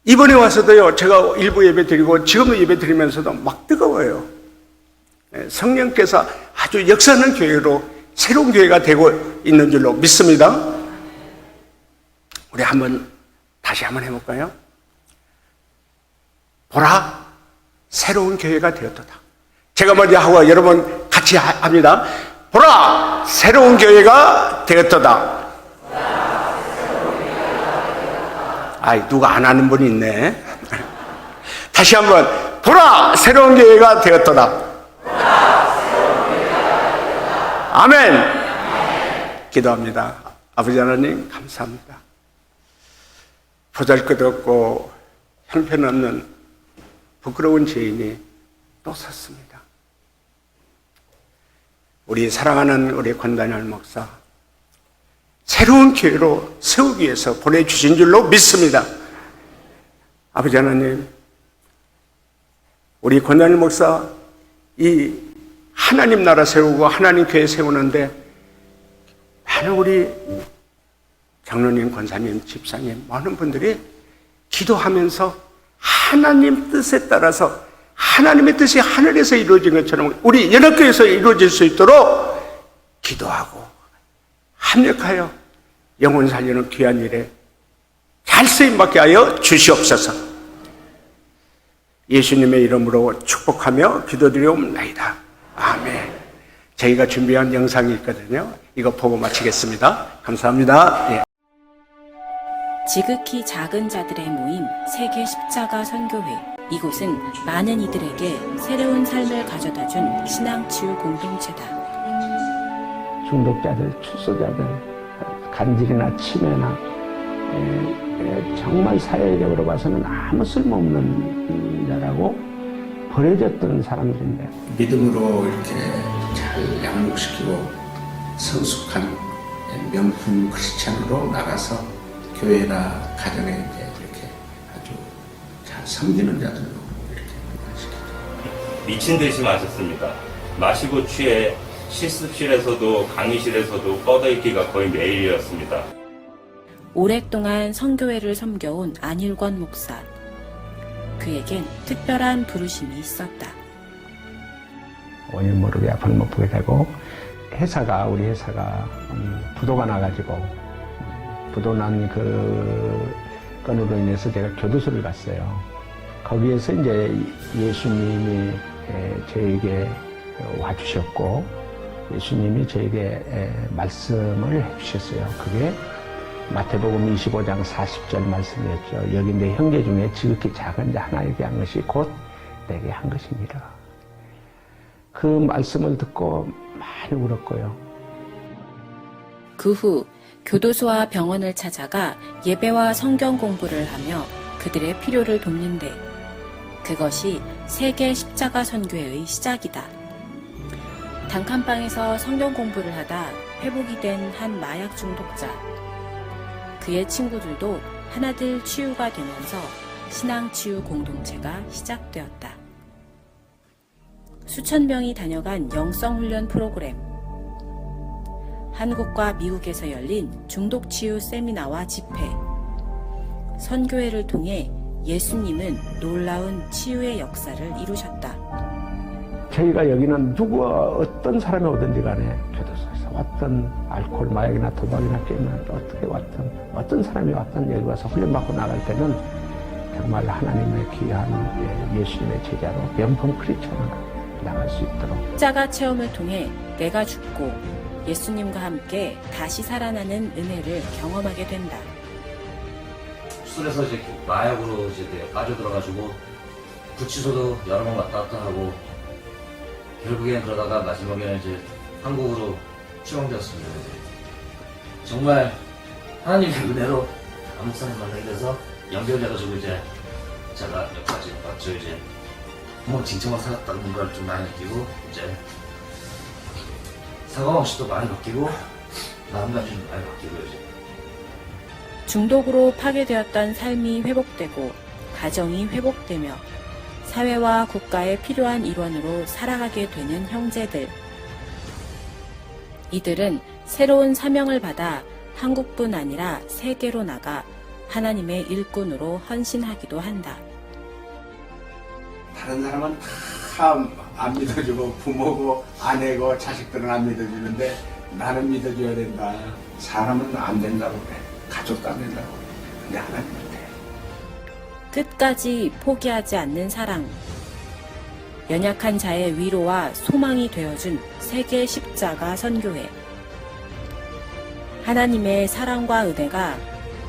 이번에 와서도요, 제가 일부 예배 드리고 지금도 예배 드리면서도 막 뜨거워요. 성령께서 아주 역사하는 교회로 새로운 교회가 되고 있는 줄로 믿습니다. 우리 다시 한번 해볼까요? 보라, 새로운 교회가 되었도다. 제가 먼저 하고 여러분 같이 합니다. 보라, 새로운 교회가 되었도다. 아이, 누가 안 하는 분이 있네. 다시 한번, 보라, 새로운 교회가 되었도다. 아멘. 기도합니다. 아버지 하나님 감사합니다. 보잘것없고 형편없는 부끄러운 죄인이 또 섰습니다. 우리 사랑하는 우리 권단열 목사, 새로운 교회로 세우기 위해서 보내주신 줄로 믿습니다. 아버지 하나님, 우리 권단열 목사 이 하나님 나라 세우고 하나님 교회 세우는데 많은 우리 장로님, 권사님, 집사님 많은 분들이 기도하면서 하나님 뜻에 따라서 하나님의 뜻이 하늘에서 이루어진 것처럼 우리 연합교회에서 이루어질 수 있도록 기도하고 합력하여 영혼 살리는 귀한 일에 잘 쓰임받게 하여 주시옵소서. 예수님의 이름으로 축복하며 기도드리옵나이다. 아멘. 저희가 준비한 영상이 있거든요. 이거 보고 마치겠습니다. 감사합니다. 예. 지극히 작은 자들의 모임 세계 십자가 선교회. 이곳은 많은 이들에게 새로운 삶을 가져다준 신앙치유 공동체다. 중독자들, 출소자들, 간질이나 치매나 정말 사회적으로 봐서는 아무 쓸모없는 자라고 버려졌던 사람들인데 믿음으로 이렇게 잘 양육시키고 성숙한 명품 크리스찬으로 나가서 교회나 가정에 이제 이렇게 아주 잘 섬기는 자들로 이렇게 만나시키죠. 미친 듯이 마셨습니다. 마시고 취해 실습실에서도 강의실에서도 뻗어있기가 거의 매일이었습니다. 오랫동안 성교회를 섬겨온 안일권 목사. 그에겐 특별한 부르심이 있었다. 원인 모르게 앞을 못 보게 되고 우리 회사가 부도가 나가지고 부도 난 그 건으로 인해서 제가 교도소를 갔어요. 거기에서 이제 예수님이 저에게 와주셨고 예수님이 저에게 말씀을 해주셨어요. 그게 마태복음 25장 40절 말씀이었죠. 여기 내 형제 중에 지극히 작은 자 하나에게 한 것이 곧 내게 한 것이니라. 그 말씀을 듣고 많이 울었고요. 그 후 교도소와 병원을 찾아가 예배와 성경 공부를 하며 그들의 필요를 돕는데 그것이 세계 십자가 선교회의 시작이다. 단칸방에서 성경 공부를 하다 회복이 된 한 마약 중독자. 그의 친구들도 하나둘 치유가 되면서 신앙치유 공동체가 시작되었다. 수천 명이 다녀간 영성훈련 프로그램. 한국과 미국에서 열린 중독치유 세미나와 집회. 선교회를 통해 예수님은 놀라운 치유의 역사를 이루셨다. 저희가 여기는 누구와 어떤 사람이 오든지 간에 교도소에서 왔던 알코올, 마약이나 도박이나 게임이나 어떻게 왔던 어떤 사람이 왔던 여기 와서 훈련받고 나갈 때는 정말 하나님의 귀한 예수님의 제자로 명품 크리스천으로 나갈 수 있도록 십자가 체험을 통해 내가 죽고 예수님과 함께 다시 살아나는 은혜를 경험하게 된다. 술에서 이제 마약으로 이제 빠져들어가지고 구치소도 여러 번 왔다 갔다 하고 결국엔 그러다가 마지막에는 이제 한국으로 추방되었습니다. 정말 하나님의 은혜로 감옥사님 만나게 돼서 연결돼가지고 이제 제가 여기까지 왔죠. 이제 뭐 진정만 살았다는 걸 좀 많이 느끼고 이제 사과없이도 많이 바뀌고 마음가짐도 많이 바뀌고 이제 중독으로 파괴되었던 삶이 회복되고 가정이 회복되며 사회와 국가에 필요한 일원으로 살아가게 되는 형제들. 이들은 새로운 사명을 받아 한국뿐 아니라 세계로 나가 하나님의 일꾼으로 헌신하기도 한다. 다른 사람은 다 안 믿어주고 부모고 아내고 자식들은 안 믿어주는데 나는 믿어줘야 된다. 사람은 안 된다고 그래. 가족도 안 된다고 그래. 근데 하나님은 돼. 끝까지 포기하지 않는 사랑. 연약한 자의 위로와 소망이 되어준 세계 십자가 선교회. 하나님의 사랑과 은혜가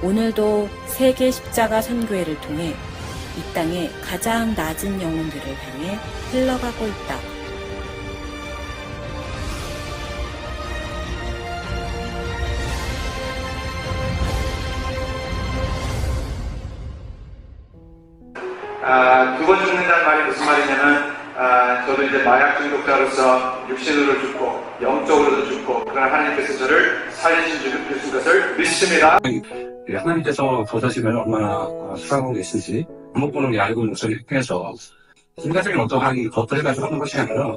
오늘도 세계 십자가 선교회를 통해 이 땅의 가장 낮은 영혼들을 향해 흘러가고 있다. 두 번 죽는다는 말이 무슨 말이냐면 저도 이제 마약 중독자로서 육신으로 죽고 영적으로도 죽고 그러나 하나님께서 저를 살리신 것을 믿습니다. 하나님께서 저 자신을 얼마나 사랑하고 계신지 아무것도 알고 있는 것을 통해서 인간적인 어떠한 것들을 가지고 하는 것이 아니라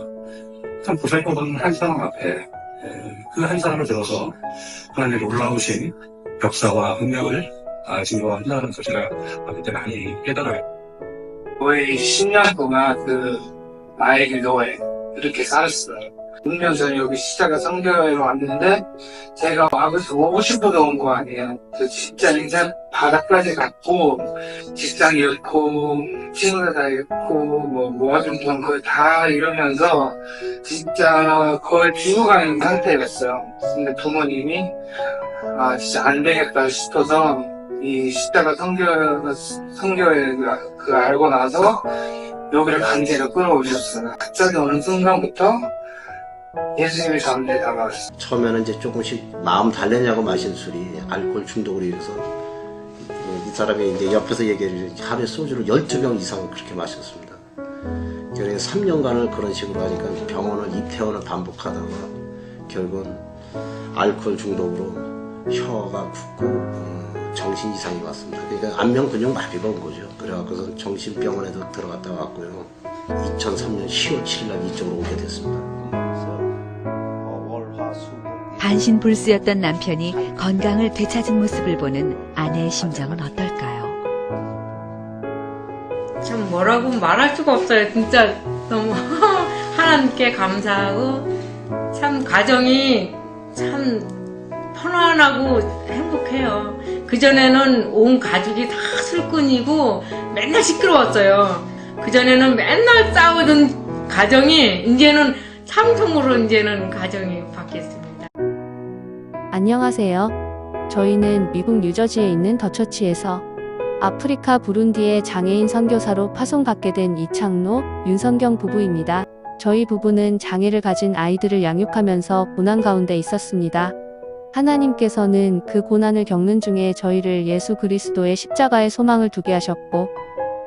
참 보살펴보는 한 사람 앞에 그 한 사람을 들어서 하나님의 놀라우신 역사와 능력을 증거한다는 것을 그때 많이 깨달아요. 거의 10년 동안 나의 길로에 이렇게 살았어요. 6년 전에 여기 십자가 선교회로 왔는데 제가 오고 싶어서 온 거 아니에요. 진짜 인생 바닥까지 갔고 직장 잃고 친구들 다 잃고 모아둔 돈 거의 다 잃으면서 진짜 거의 죽어가는 상태였어요. 근데 부모님이 진짜 안 되겠다 싶어서 이 십자가 선교회 알고 나서 여기를 강제로 끌어오셨어요. 갑자기 어느 순간부터 예수님의 가운데 다가왔어요. 처음에는 이제 조금씩 마음 달래냐고 마신 술이 알코올 중독으로 인해서 이 사람이 이제 옆에서 얘기를 하루에 소주를 12병 이상 그렇게 마셨습니다. 결국에 3년간을 그런 식으로 하니까 병원을 입퇴원을 반복하다가 결국은 알코올 중독으로 혀가 붓고 정신 이상이 왔습니다. 그러니까 안면 근육 마비가 온 거죠. 그래갖고서 정신병원에도 들어갔다 왔고요. 2003년 10월 7일 날 이쪽으로 오게 됐습니다. 반신불수였던 남편이 건강을 되찾은 모습을 보는 아내의 심정은 어떨까요? 참 뭐라고 말할 수가 없어요. 진짜 너무 하나님께 감사하고 참 가정이 참 편안하고 행복해요. 그전에는 온 가족이 다 술꾼이고 맨날 시끄러웠어요. 그전에는 맨날 싸우던 가정이 이제는 참통으로 이제는 가정이 바뀌었습니다. 안녕하세요. 저희는 미국 뉴저지에 있는 더처치에서 아프리카 부룬디의 장애인 선교사로 파송받게 된 이창로, 윤성경 부부입니다. 저희 부부는 장애를 가진 아이들을 양육하면서 고난 가운데 있었습니다. 하나님께서는 그 고난을 겪는 중에 저희를 예수 그리스도의 십자가에 소망을 두게 하셨고,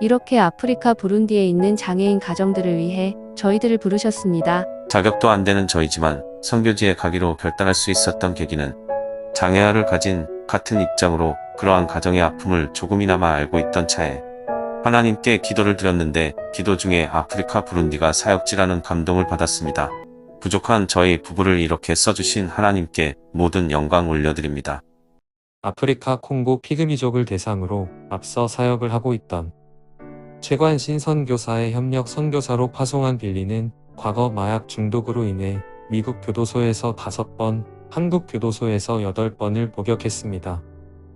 이렇게 아프리카 부룬디에 있는 장애인 가정들을 위해 저희들을 부르셨습니다. 자격도 안 되는 저희지만 선교지에 가기로 결단할 수 있었던 계기는 장애아를 가진 같은 입장으로 그러한 가정의 아픔을 조금이나마 알고 있던 차에 하나님께 기도를 드렸는데 기도 중에 아프리카 부룬디가 사역지라는 감동을 받았습니다. 부족한 저희 부부를 이렇게 써주신 하나님께 모든 영광 올려드립니다. 아프리카 콩고 피그미족을 대상으로 앞서 사역을 하고 있던 최관신 선교사의 협력 선교사로 파송한 빌리는 과거 마약 중독으로 인해 미국 교도소에서 5번, 한국 교도소에서 8번을 복역했습니다.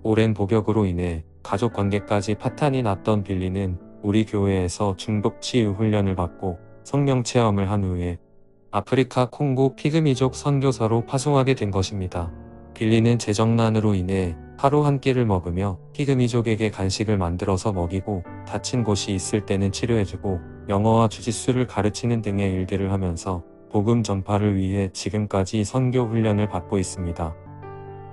오랜 복역으로 인해 가족 관계까지 파탄이 났던 빌리는 우리 교회에서 중독 치유 훈련을 받고 성령 체험을 한 후에 아프리카 콩고 피그미족 선교사로 파송하게 된 것입니다. 빌리는 재정난으로 인해 하루 한 끼를 먹으며 피그미족에게 간식을 만들어서 먹이고 다친 곳이 있을 때는 치료해주고 영어와 주짓수를 가르치는 등의 일들을 하면서 복음 전파를 위해 지금까지 선교 훈련을 받고 있습니다.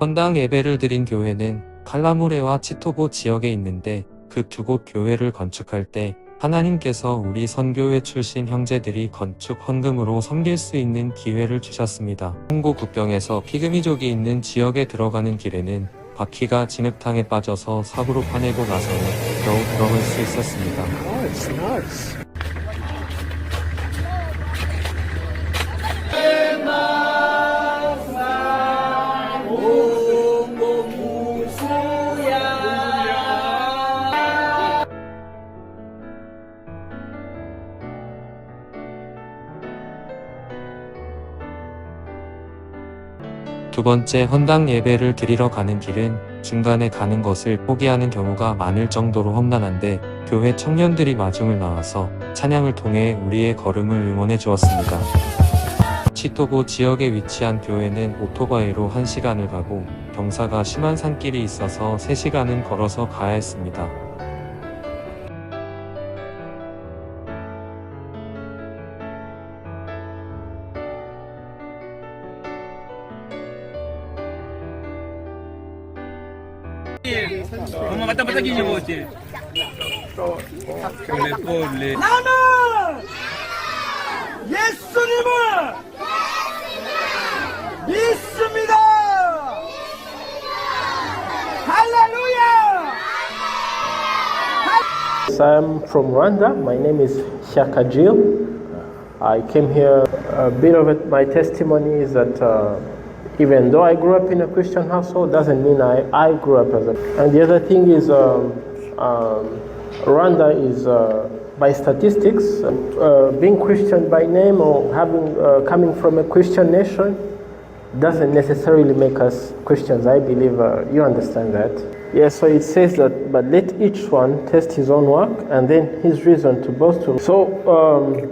헌당 예배를 드린 교회는 칼라무레와 치토보 지역에 있는데 그 두 곳 교회를 건축할 때 하나님께서 우리 선교회 출신 형제들이 건축 헌금으로 섬길 수 있는 기회를 주셨습니다. 콩고 국경에서 피그미족이 있는 지역에 들어가는 길에는 바퀴가 진흙탕에 빠져서 삽으로 파내고 나서는 겨우 들어갈 수 있었습니다. 두 번째 헌당 예배를 드리러 가는 길은 중간에 가는 것을 포기하는 경우가 많을 정도로 험난한데 교회 청년들이 마중을 나와서 찬양을 통해 우리의 걸음을 응원해 주었습니다. 치토보 지역에 위치한 교회는 오토바이로 1시간을 가고 경사가 심한 산길이 있어서 3시간은 걸어서 가야 했습니다. 나는 예수님을 믿습니다. 할렐루야. I'm from Rwanda. My name is Shaka Jill. I came here. A bit of it, my testimony is that even though I grew up in a Christian household, doesn't mean I grew up as a. And the other thing is, Rwanda is, by statistics, being Christian by name or coming from a Christian nation doesn't necessarily make us Christians. I believe you understand that. Yeah, so it says that, but let each one test his own work and then his reason to boast. So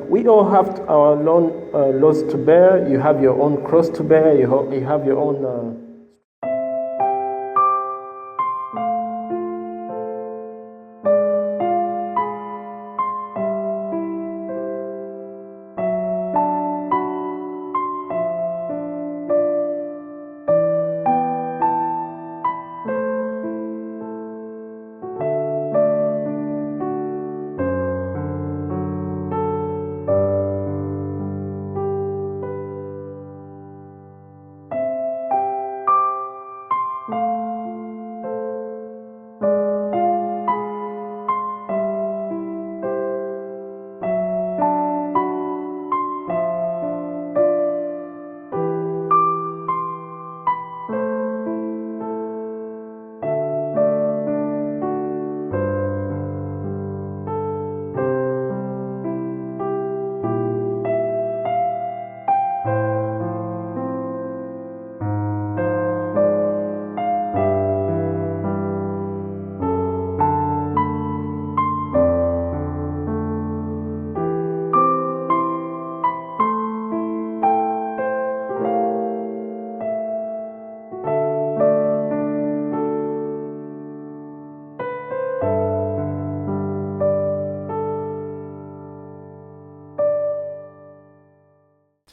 we all have our own loads to bear. You have your own cross to bear. You have your own.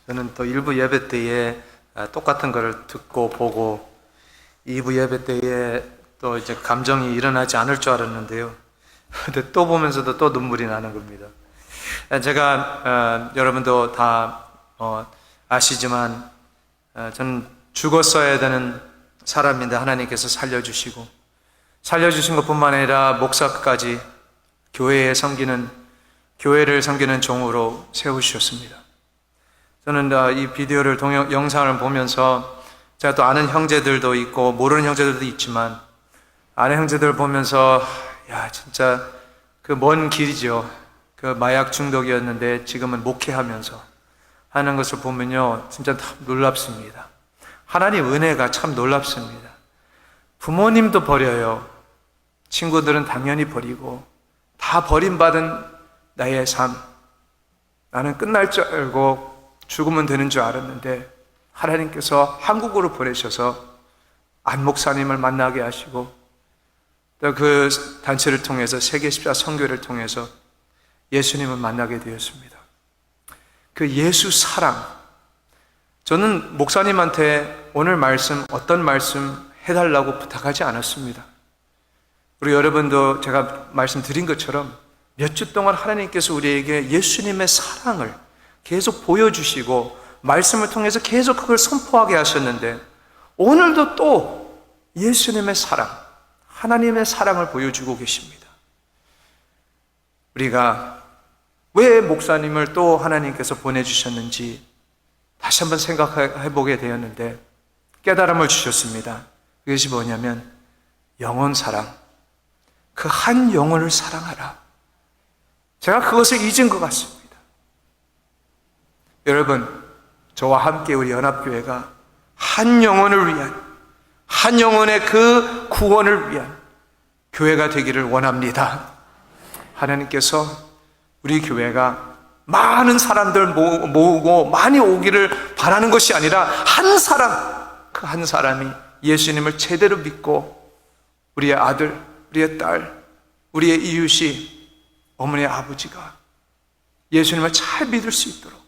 저는 또 1부 예배 때에 똑같은 것을 듣고 보고 2부 예배 때에 또 이제 감정이 일어나지 않을 줄 알았는데요. 근데 또 보면서도 또 눈물이 나는 겁니다. 제가 여러분도 다 아시지만 저는 죽었어야 되는 사람인데 하나님께서 살려주시고 살려주신 것뿐만 아니라 목사까지 교회를 섬기는 종으로 세우셨습니다. 저는 이 비디오를 영상을 보면서 제가 또 아는 형제들도 있고 모르는 형제들도 있지만 아는 형제들 보면서 야 진짜 그 먼 길이죠. 그 마약 중독이었는데 지금은 목회하면서 하는 것을 보면요 진짜 놀랍습니다. 하나님 은혜가 참 놀랍습니다. 부모님도 버려요. 친구들은 당연히 버리고 다 버림받은 나의 삶. 나는 끝날 줄 알고 죽으면 되는 줄 알았는데 하나님께서 한국으로 보내셔서 안 목사님을 만나게 하시고 또 그 단체를 통해서 세계 십자 선교를 통해서 예수님을 만나게 되었습니다. 그 예수 사랑. 저는 목사님한테 오늘 말씀 어떤 말씀 해달라고 부탁하지 않았습니다. 우리 여러분도 제가 말씀드린 것처럼 몇 주 동안 하나님께서 우리에게 예수님의 사랑을 계속 보여주시고 말씀을 통해서 계속 그걸 선포하게 하셨는데 오늘도 또 예수님의 사랑, 하나님의 사랑을 보여주고 계십니다. 우리가 왜 목사님을 또 하나님께서 보내주셨는지 다시 한번 생각해 보게 되었는데 깨달음을 주셨습니다. 그것이 뭐냐면 영혼 사랑, 그 한 영혼을 사랑하라. 제가 그것을 잊은 것 같습니다. 여러분, 저와 함께 우리 연합교회가 한 영혼을 위한, 한 영혼의 그 구원을 위한 교회가 되기를 원합니다. 하나님께서 우리 교회가 많은 사람들 모으고 많이 오기를 바라는 것이 아니라 한 사람, 그 한 사람이 예수님을 제대로 믿고 우리의 아들, 우리의 딸, 우리의 이웃이 어머니 아버지가 예수님을 잘 믿을 수 있도록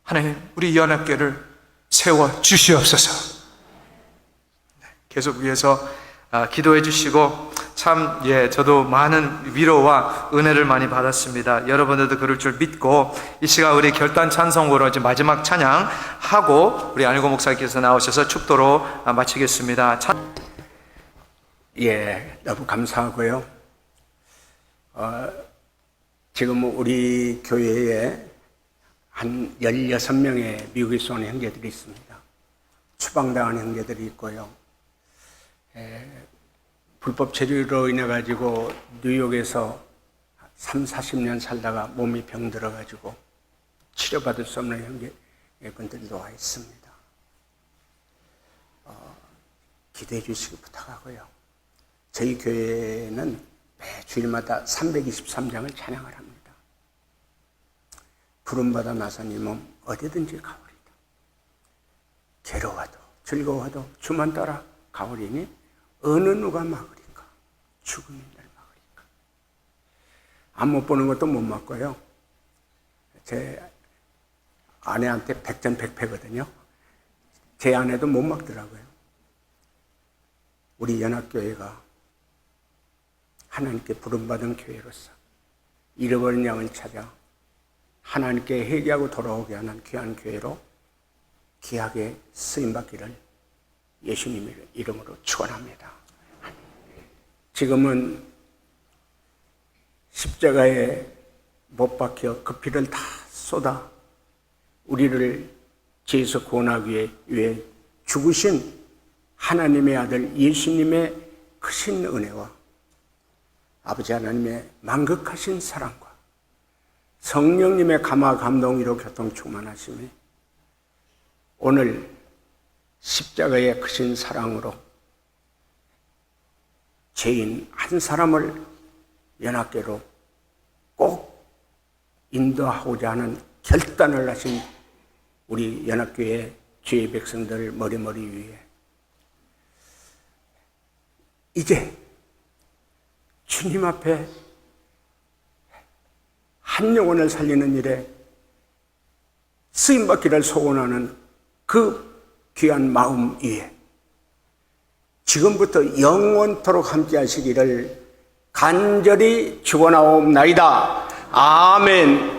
하나님 우리 연합교회를 세워 주시옵소서. 계속 위해서 기도해 주시고 참 저도 많은 위로와 은혜를 많이 받았습니다. 여러분들도 그럴 줄 믿고 이 시간 우리 결단 찬송으로 이제 마지막 찬양 하고 우리 안일고 목사님께서 나오셔서 축도로 마치겠습니다. 너무 감사하고요. 지금 우리 교회에 한 16명의 미국에서 온 형제들이 있습니다. 추방당한 형제들이 있고요. 불법 체류로 인해 가지고 뉴욕에서 30-40년 살다가 몸이 병들어 가지고 치료받을 수 없는 형제분들도 와 있습니다. 기도해 주시기 부탁하고요. 저희 교회는 매 주일마다 323장을 찬양을 합니다. 부름받아 나선 이 몸 어디든지 가오리다. 괴로워도 즐거워도 주만 따라 가오리니 어느 누가 막으리까? 죽음이 날 막으리까? 안 못 보는 것도 못 막고요. 제 아내한테 백전백패거든요. 제 아내도 못 막더라고요. 우리 연합교회가 하나님께 부름받은 교회로서 잃어버린 양을 찾아 하나님께 회개하고 돌아오게 하는 귀한 교회로 귀하게 쓰임받기를 예수님의 이름으로 축원합니다. 지금은 십자가에 못 박혀 그 피를 다 쏟아 우리를 죄에서 구원하기 위해 죽으신 하나님의 아들 예수님의 크신 은혜와 아버지 하나님의 만극하신 사랑과 성령님의 감화 감동으로 교통 충만하심이 오늘 십자가의 크신 사랑으로 죄인 한 사람을 연합교회로 꼭 인도하고자 하는 결단을 하신 우리 연합교회 주의 백성들 머리머리 위에 이제 주님 앞에 한 영혼을 살리는 일에 쓰임받기를 소원하는 그 귀한 마음 위에 지금부터 영원토록 함께 하시기를 간절히 축원하옵나이다. 아멘.